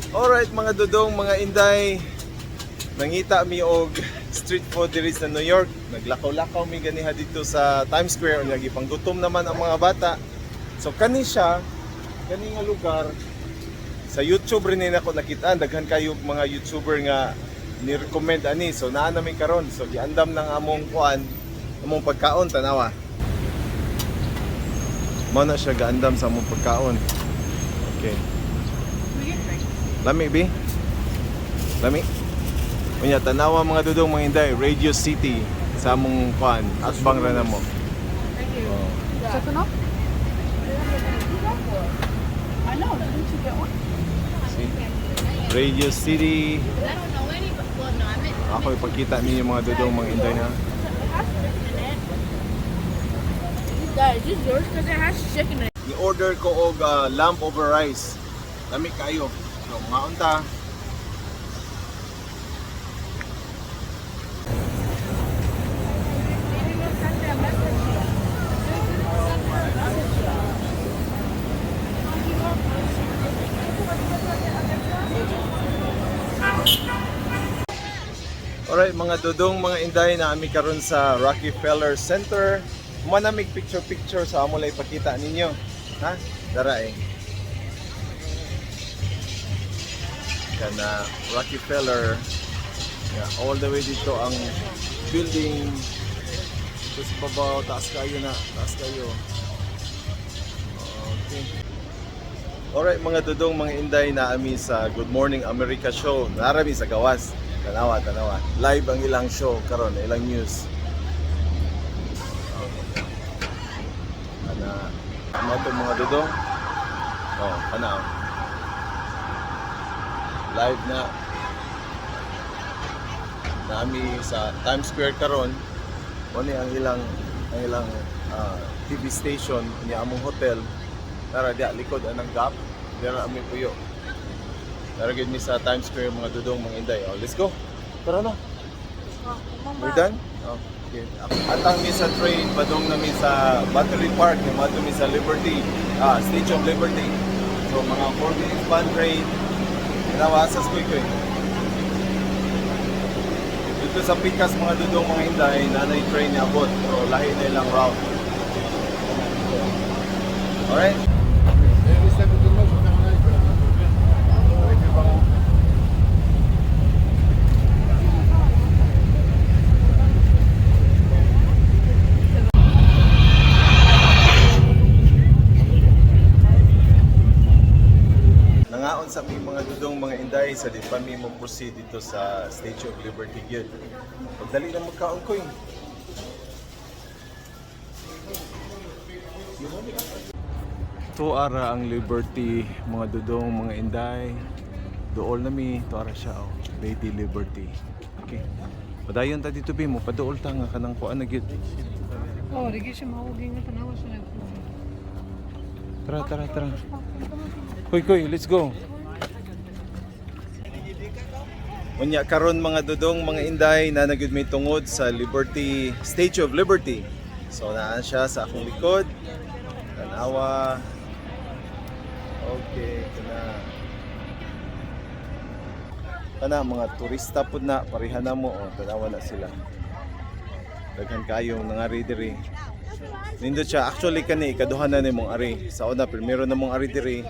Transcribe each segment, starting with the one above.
Alright mga dudong, mga inday, nangita mi og street food diri sa New York. Naglakaw-lakaw mi ganiha dito sa Times Square. Lagi panggutom naman ang mga bata. So kani siya, kani nga lugar, sa YouTube rin ako nakita. Daghan kayo mga YouTuber nga ni-recommend ani. So naa na mi karon. So giandam ng among kuan, among pagkaon tanawa. Mao na siya gaandam sa among pagkaon. Okay. Lami bi? Lami? Unya tanawa mga dudong mga inday, Radio City sa among kuan, atbang ra namo. Thank you. Oh. Second up? I know, didn't you get one? See? Radio City. I don't know any, well, no, I meant. Ako ipakita ninyo mga dudong mga inday ha. Guys, is this yours? Because it has chicken in it. Ni-order ko og lamb over rice. Lami kayo. So mga unta. Alright mga dudong, mga inday, na ami karon sa Rockefeller Center. Manamig picture sa amo lay ipakita ninyo. Ha? Dara eh. Kana Rockefeller. Yeah, all the way dito ang building. Dito sa babaw, taas kayo na. Taas kayo. Okay. Alright mga dudong, mga inday, na ami sa Good Morning America show. Narami sa gawas. Tanawa. Live ang ilang show karon, ilang news. Ano ito mga dudong? Oh, ano? Live na. Nami sa Times Square karon. Kani ang ilang TV station ni among hotel. Tara dia likod anang gap. Dira ami puyo. Tara gid mi sa Times Square mga dudong, mga inday. Oh, let's go. Tara na. We're done? Oh. Okay. Atang mi sa train, padong na mi sa Battery Park, madto mi sa Liberty, Statue of Liberty. So mga 4 minutes van train, nawasas ko. Dito sa Pikas mga dudong, mga inday, nanay train na abot. So lahi na ilang route. Alright? Nangaon sa aming mga dudong, mga inday, sa di pa mi mo proceed dito sa Statue of Liberty gyud. Pagdali na magkaon ko yun. Ito ara ang Liberty, mga dudong, mga inday. Dool na mi, ito ara siya, oh. Lady Liberty. Okay. Padayon ta dito bi mo, paduol ta nga kanang kuan na gyud. Oh, di siya mahuging nga tanawa sa Tara. Koy, let's go. Unya karon mga dudong, mga inday, na nagyud may tungod sa Liberty, Statue of Liberty. So naan siya sa akong likod. Tanawa. Okay, kana mga turista pud na, pareha na mo, oh, tanawa na sila. Daghan kayo nangari diri. Nindot siya, actually kani ikaduhan na nimong ari. Sa una primero na mong ari diri.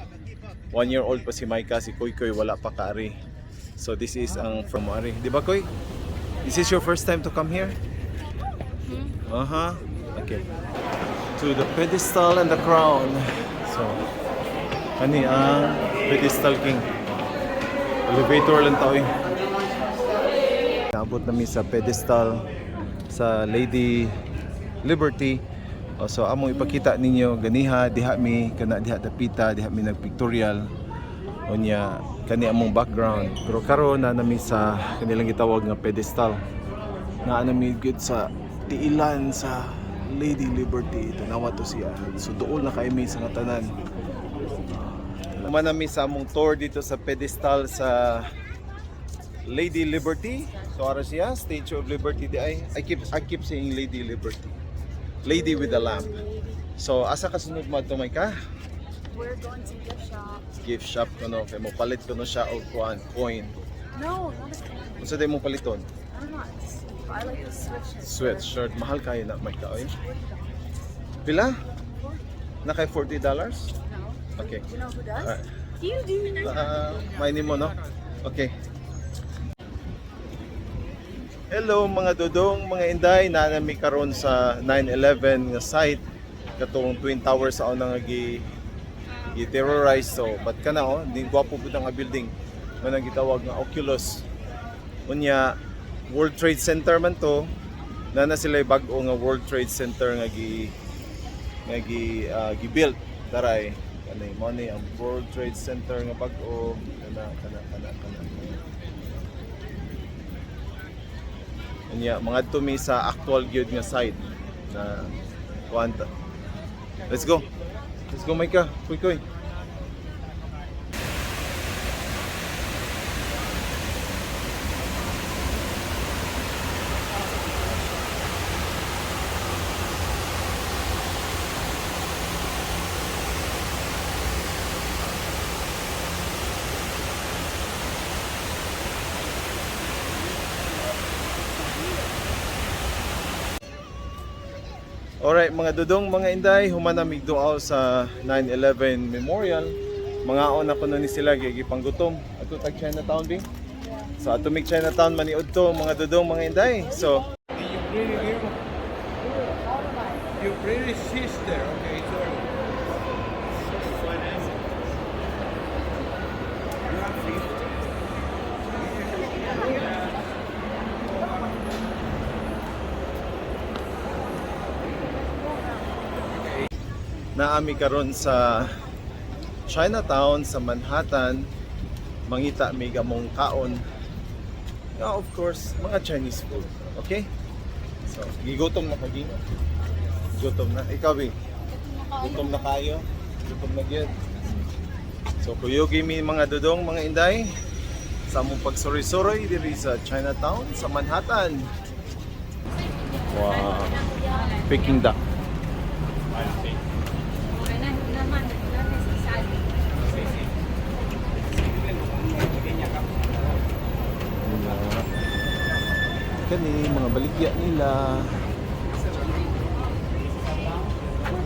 1-year-old pa si Maika, si Koy wala pa ka ari. So this is ang from ari. Di ba Koy? This is your first time to come here? Okay. To the pedestal and the crown. So kani ang pedestal king. Elevator lang tao eh. Naabot namin sa pedestal sa Lady Liberty. So among ipakita ninyo ganiha diha mi kana diha dapita, diha mi nagpictorial. Unya kani among background. Pero karon na nami sa kanilang gitawag nga pedestal. Na nami gid sa tiilan sa Lady Liberty. Tanawa to siya. So duol na kay mi sa nga tanan. Nami sa among tour dito sa pedestal sa Lady Liberty. So ara siya, Statue of Liberty di ay. I keep saying Lady Liberty. Lady with a lamp. So asa ka sunod mo to, Maika? We're going to gift shop. gift shop kuno kay mo palit kuno siya og kuan coin. No, not a coin. Unsa day mo paliton? I don't know. I like the switches. Sweatshirt mahal kayo na may kaoy. Pila? Na kay $40? No. Okay. You know who does? Alright. You do. May mo no? Okay. Hello mga dudong, mga inday, nanami karon sa 9/11 nga site katong Twin Towers sa una nga gi-terrorize. So but kana oh, di gwapo pud nga building man ang gitawag nga Oculus. Unya World Trade Center man to. Na sila bag-o nga World Trade Center nga gi-build daray kanay mo ni ang World Trade Center nga bag-o kana. Unya mga tumi sa actual gyud nga site na kuanta. Let's go. Let's go Micah. Kuy. Alright mga dudong, mga inday, humanamig doon sa 9/11 Memorial. Mga ona ko ni sila gigipanggutom. Ato tag Chinatown din. So ato mig Chinatown maniud to mga dudong, mga inday. So Your pretty sister, okay, sorry. naami karon sa Chinatown sa Manhattan, mangita mi gamong kaon. Of course, mga Chinese food. Okay? So, gigutom na kagi. Gutom na. Ikaw, Bing? Gutom na kayo? Gutom na gyud. So, kuyugi mi mga dudong, mga inday, sa mong pagsuri-suri diri sa Chinatown, sa Manhattan. Wow. Peking duck. Kani mga baligya nila.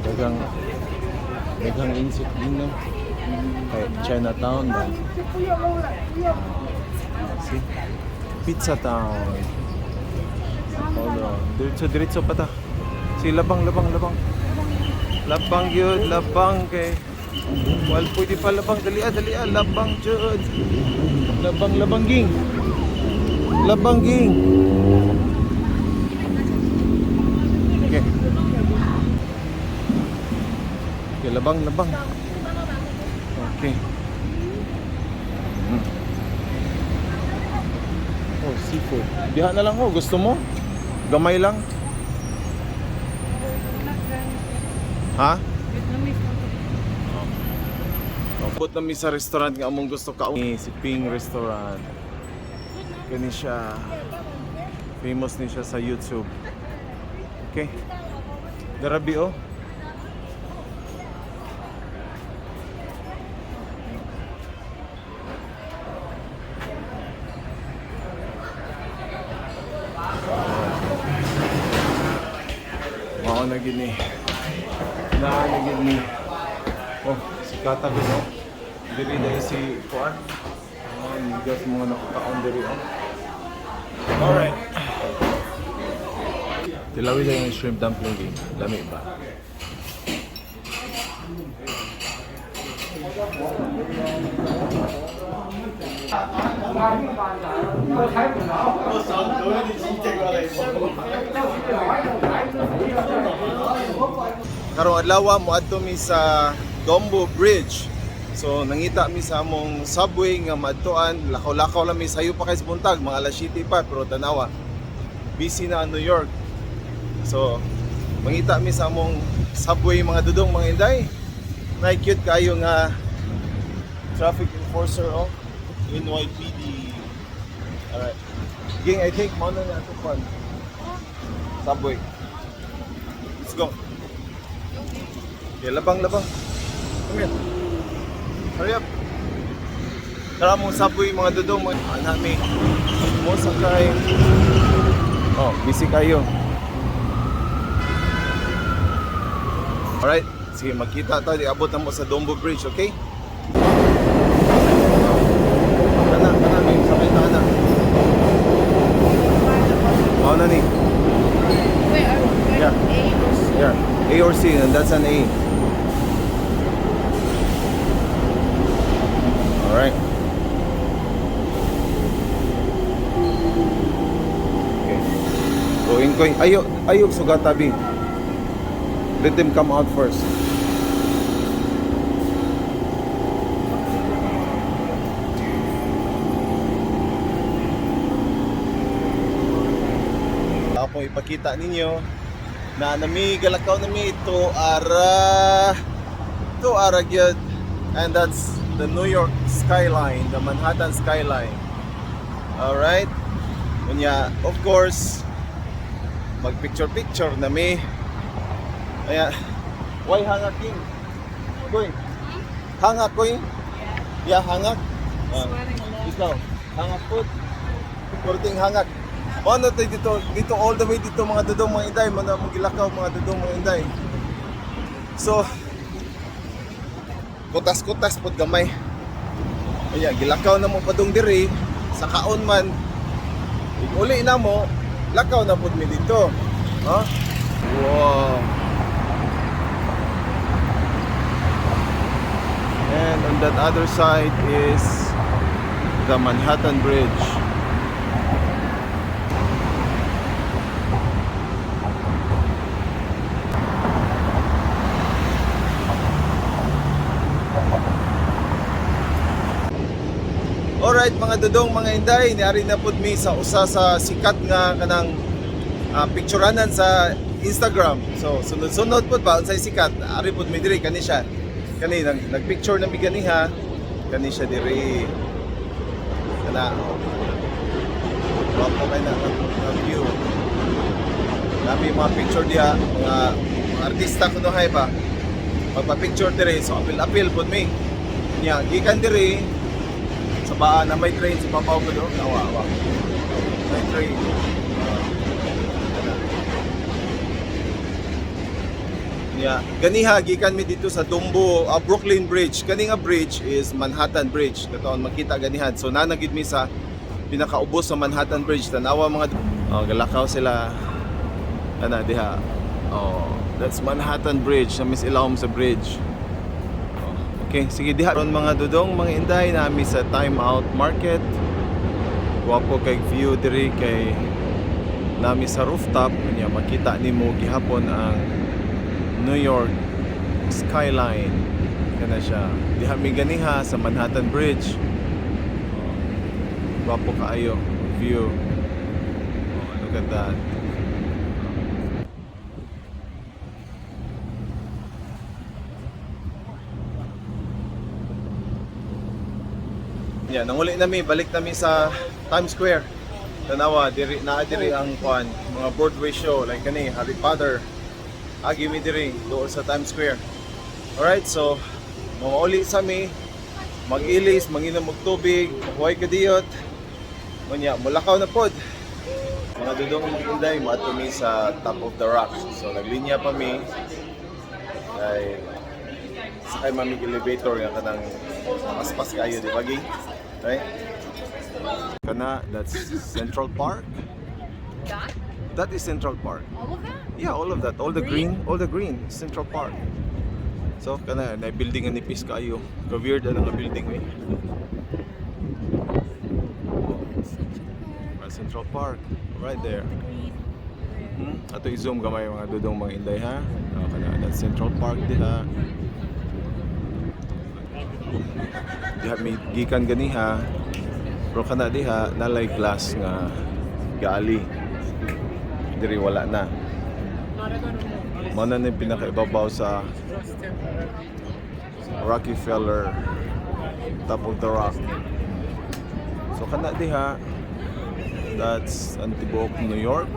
Dagang insect din no. Kay Chinatown ba. See? Pizza Town. Hold on. Diretso pa ta. Si labang. Labang yun, labang kay. Wal pwede pa labang, dali labang jud. Labang ging. Labang ging. Okay. Okay, labang. Okay. Oh, seafood. Diha na lang ho, gusto mo? Gamay lang. Ha? Put na mi sa restaurant nga among gusto ka. Si Ping Restaurant. Kani siya. Famous ni siya sa YouTube. Okay. Darabi oh. Mao na gini. Oh, si Kata gino. Diri dahil si Kuan. Gas mga nakakaon diri oh. Alright. Tilawi lang yung shrimp dumpling game. Lami ba? Karong adlaw mo adto mi sa Dombo Bridge. So nangita mi sa among subway nga maadtuan, lakaw-lakaw lang mi sayo pa kay sa buntag, mga alas 7 pa pero tanawa. Busy na ang New York. So mangita mi sa among subway mga dudong, mga inday. Na cute kayo nga traffic enforcer oh, NYPD. Alright. Ging, I think mo na ato pan. Subway. Let's go. Okay, labang. Come here. Hurry up. Tara mong subway mga dudong, mga nami. Mo sakay. Oh, busy kayo. Alright, sige magkita tayo. Abot na mo sa Dombo Bridge, okay? Kana, may sakay na. Mao na ni. Wait, are we Yeah. A or C? Yeah, A or C, and that's an A. Alright. Okay. Going. Ayo, sugatabi. Let them come out first. Ako ipakita ninyo na nami galakaw nami ito ara gyud, and that's the New York skyline, the Manhattan skyline. All right, unya of course mag picture nami. Aya, why hangak king? Koy. Hangak koy? Yeah, hangak. Sweating a lot. Ikaw, hangak po. Kurting hangak. Ano tayo dito all the way dito mga dudong mga inday, mga magilakaw mga dudong mga inday. So, kutas-kutas pod gamay. Aya, gilakaw na mo padung diri sa kaon man. Uli na mo, lakaw na pod mi dito. Huh? Wow. And on that other side is the Manhattan Bridge. Alright mga dudong mga inday, niari na pud mi sa usa sa sikat nga kanang picturanan sa Instagram. So sunod-sunod pud ba unsay sikat, ari pud mi diri kani siya. Kani nagpicture na mi ganiha, kani siya diri. Kana. Wapo kay na view. Nami mga picture diha, mga artista kuno hay ba. Magpa-picture diri, so apil pud mi. Nya gikan diri sa baan na may train sa papaw ko do, nawa. May train. Yeah, ganiha gikan mi dito sa Dumbo, Brooklyn Bridge. Kani nga bridge is Manhattan Bridge. Kataon makita ganihan. So nanagid mi sa pinakaubos sa Manhattan Bridge. Tanawa mga galakaw sila. Ana diha. Oh, that's Manhattan Bridge. Namis ilawom sa bridge. Okay, sige diha ron mga dudong, mga inday nami sa Time Out Market. Wapo kay view diri kay nami sa rooftop nya makita nimo gihapon ang New York skyline. Kana siya. Diha mi ganiha sa Manhattan Bridge. Wapo kaayo view. Look at that. Yeah, nanguli nami, balik nami sa Times Square. Tanawa diri ang kuan, mga Broadway show like kani Harry Potter. Agi mi diri doon sa Times Square. Alright, so mauli sa mi, mag-ilis, manginom og tubig, huway kadiyot. Unya, mulakaw na pod. Mga dudong mga inday, maato mi sa Top of the Rock. So naglinya pa mi. Ay sakay mami elevator nga kanang paspas kayo di bagi. Right? Kana, that's Central Park. That? That is Central Park. All of that? Yeah, all of that. All the green, Central Park. So, kana, na building nga nipis kayo. Ka-weird ang building eh. Central Park, right there. Ato i-zoom gamay mga dudong mga inday ha. Kana, that's Central Park diha. Diha may gikan ganiha. Pero kana diha nalay glass nga gali. Diri wala na. Mana na pinakaibabaw sa Rockefeller, Top of the Rock. So kana diha, that's Antibok, New York.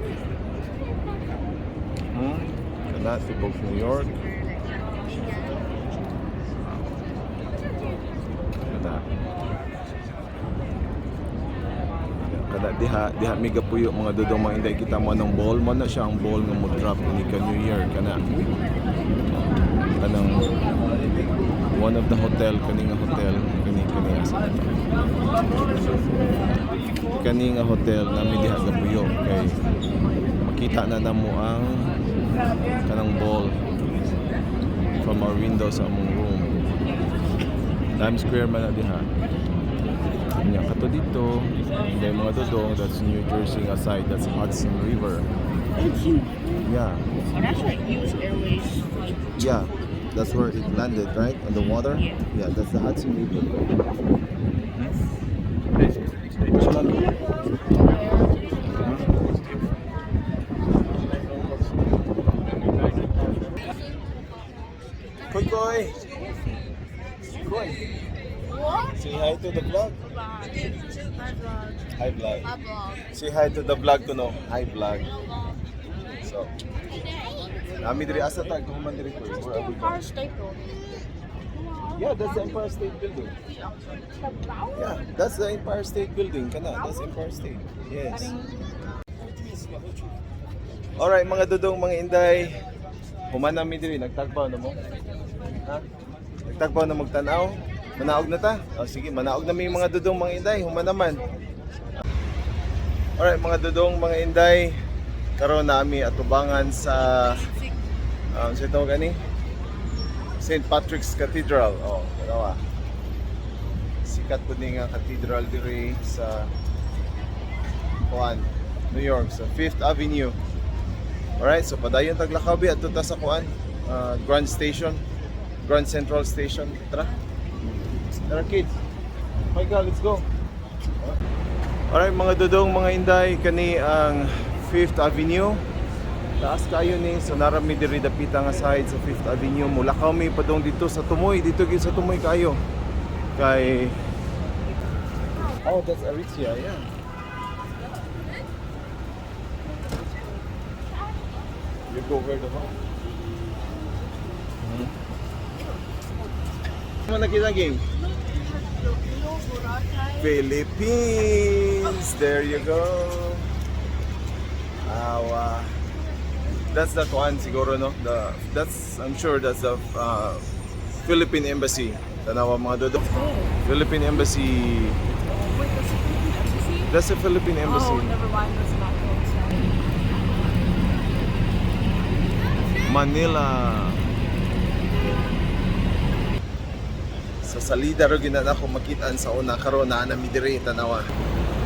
Kana Antibok, New York. Kana. kada diha mega puyo mga dudong mga inday kita mo ng ball mo na siya ang ball nga mo drop ini ka New Year kana kanang one of the hotel kani nga hotel kani nga hotel nami diha ga puyo kay makita na namo ang kanang ball from our window sa among room. Times Square man na diha. Nya kato dito, may mga dudong, that's New Jersey aside, that's Hudson River. It's huge. Yeah, Oh, that's like US Airways. yeah, that's where it landed, right? On the water? Yeah. Yeah, that's the Hudson River. Koy Koy! Koy! What? Say hi to the vlog. Hi vlog. vlog. Say hi to the vlog kuno. Hi vlog. So, nami diri asa tag human diri ko. Where are we going? State Building. Yeah, that's the Empire State Building. Yeah, that's the Empire State Building. Kana, that's Empire State. Yes. Alright, mga dudong, mga inday. Human nami diri nagtagpaw na mo. Ha? Nagtagpaw na magtanaw. Manaog na ta? O sige, manaog na may mga dudong, mga inday. Human naman. Alright, mga dudong, mga inday. Karon nami atubangan sa sa ito gani St. Patrick's Cathedral. Oh, dalawa. Sikat po ni nga cathedral diri sa Kuan, New York, sa 5th Avenue. Alright, so padayon taglakabi at ta sa Kuan, Grand Station, Grand Central Station. Tara. Tara kids. My God, let's go. Alright, mga dudong, mga inday, kani ang 5th Avenue. Taas kayo ni so narami diri dapita nga side sa 5th Avenue. Mulakaw mi padong dito sa Tumoy, dito gid sa Tumoy kayo. Kay oh, that's Aritzia, yeah. You go where the fuck? Ano nakita game? Philippines. There you go. That's the one siguro no. I'm sure that's the Philippine Embassy. Tanawa mga dodo. Philippine Embassy. Wait, that's the Philippine Embassy? That's the Philippine Embassy. Oh, never mind. That's not close. Manila. Sa salida ro ginana ko makitaan sa una karon na nami diri tanawa.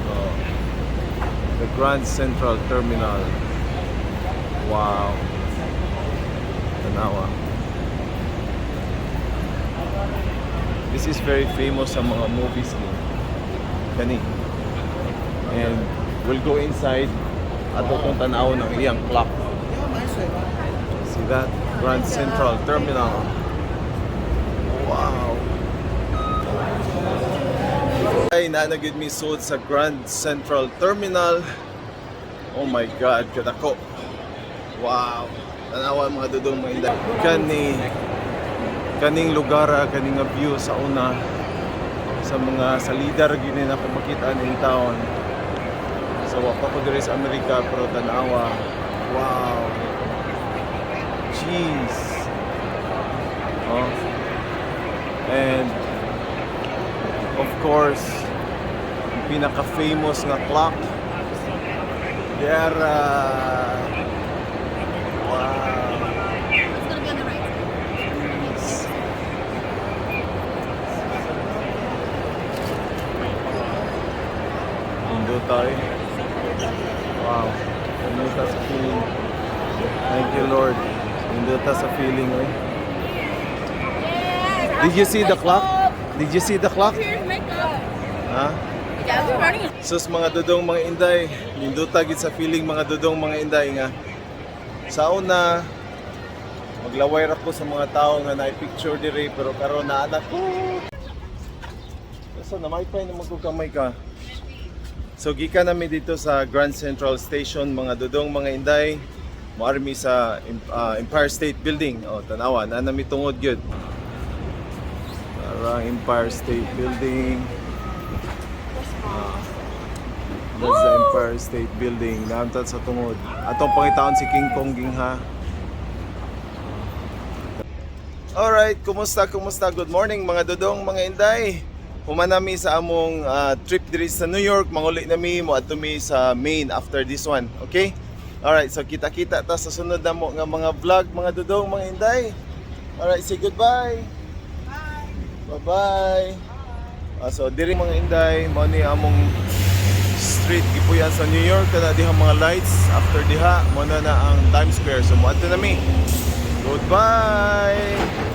Oh. The Grand Central Terminal. Wow. Tanawa. This is very famous sa mga movies ni kani. And we'll go inside at itong tanaw ng iyang clock. See that? Grand Central Terminal. Wow. Ay, nanagid mi sud sa Grand Central Terminal. Oh my God, kadako. Wow. Tanawa mga dudong mga inday. Kaning lugar, kaning nga view sa una sa mga salida ra gyud na ako makita ning taon. So wa pa ko diri sa Amerika pero tanawa. Wow. Jeez. Oh. And of course, yung pinaka-famous na clock. There, wow. It's gonna be on the right. Indo tayo. Wow. Indo ta sa feeling. Thank you, Lord. Indo ta sa feeling, eh. Did you see the clock? Did you see the clock? Here's makeup. Ha? Yeah, we're running it. Sus mga dudong mga inday, ninduta gid sa feeling mga dudong mga inday nga sa una maglaway ra ko sa mga tao nga naipicture diri pero karon na anak ko. So na may pay na magkukamay ka. So gikan nami dito sa Grand Central Station mga dudong mga inday, moarmi sa Empire State Building. Oh, tanawa na nami tungod gyud. Para Empire State Building. That's the Empire State Building. Naamtan sa tungod. Atong pangitaon si King Kong Gingha. Alright, kumusta? Good morning mga dodong, mga inday. Humanami sa among trip diri sa New York. Manguli nami mo adto mi sa Maine after this one. Okay? Alright, so kita-kita ta sa sunod na mo nga mga vlog mga dodong, mga inday. Alright, say goodbye. Bye-bye. So diri mga inday, mao ni among street gipuyan sa New York kana diha mga lights. After diha mo na ang Times Square. So mo adto nami. Goodbye.